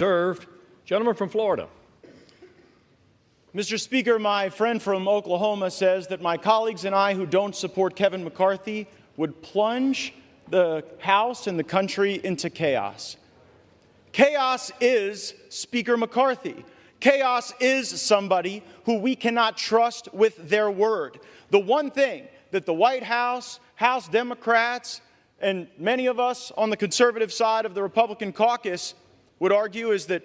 Served. Gentleman from Florida. Mr. Speaker, my friend from Oklahoma says that my colleagues and I who don't support Kevin McCarthy would plunge the House and the country into chaos. Chaos is Speaker McCarthy. Chaos is somebody who we cannot trust with their word. The one thing that the White House, House Democrats, and many of us on the conservative side of the Republican caucus would argue is that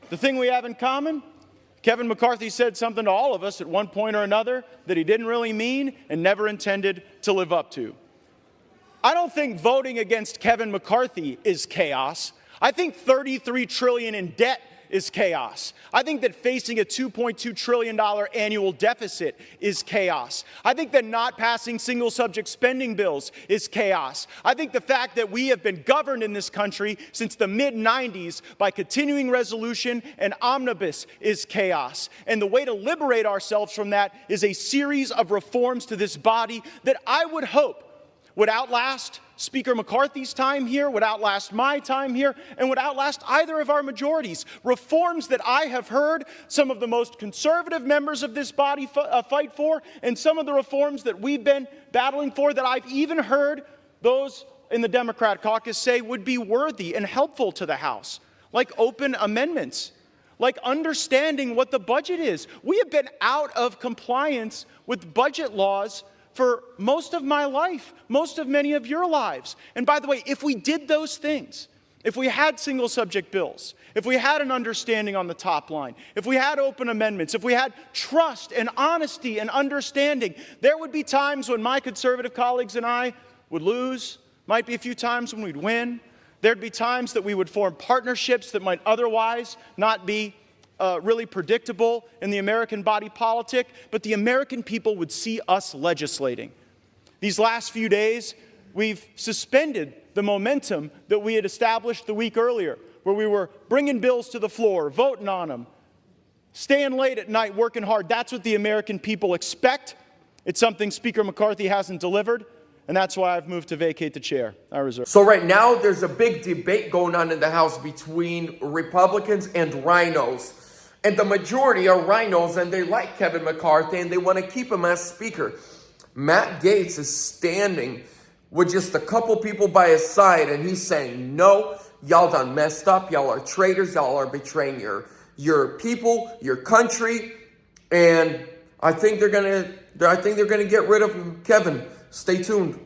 the thing we have in common, Kevin McCarthy said something to all of us at one point or another that he didn't really mean and never intended to live up to. I don't think voting against Kevin McCarthy is chaos. I think $33 trillion in debt is chaos. I think that facing a $2.2 trillion annual deficit is chaos. I think that not passing single subject spending bills is chaos. I think the fact that we have been governed in this country since the mid-90s by continuing resolution and omnibus is chaos. And the way to liberate ourselves from that is a series of reforms to this body that I would hope would outlast Speaker McCarthy's time here, would outlast my time here, and would outlast either of our majorities. Reforms that I have heard some of the most conservative members of this body fight for, and some of the reforms that we've been battling for that I've even heard those in the Democrat caucus say would be worthy and helpful to the House, like open amendments, like understanding what the budget is. We have been out of compliance with budget laws for most of my life, most of many of your lives. And by the way, if we did those things, if we had single subject bills, if we had an understanding on the top line, if we had open amendments, if we had trust and honesty and understanding, there would be times when my conservative colleagues and I would lose, might be a few times when we'd win. There'd be times that we would form partnerships that might otherwise not be really predictable in the American body politic, but the American people would see us legislating. These last few days, we've suspended the momentum that we had established the week earlier, where we were bringing bills to the floor, voting on them, staying late at night, working hard. That's what the American people expect. It's something Speaker McCarthy hasn't delivered, and that's why I've moved to vacate the chair. I reserve. So right now, there's a big debate going on in the House between Republicans and rhinos. And the majority are rhinos, and they like Kevin McCarthy, and they want to keep him as Speaker. Matt Gaetz is standing with just a couple people by his side, and he's saying, no, y'all done messed up. Y'all are traitors. Y'all are betraying your people, your country. And I think they're gonna get rid of Kevin. Stay tuned.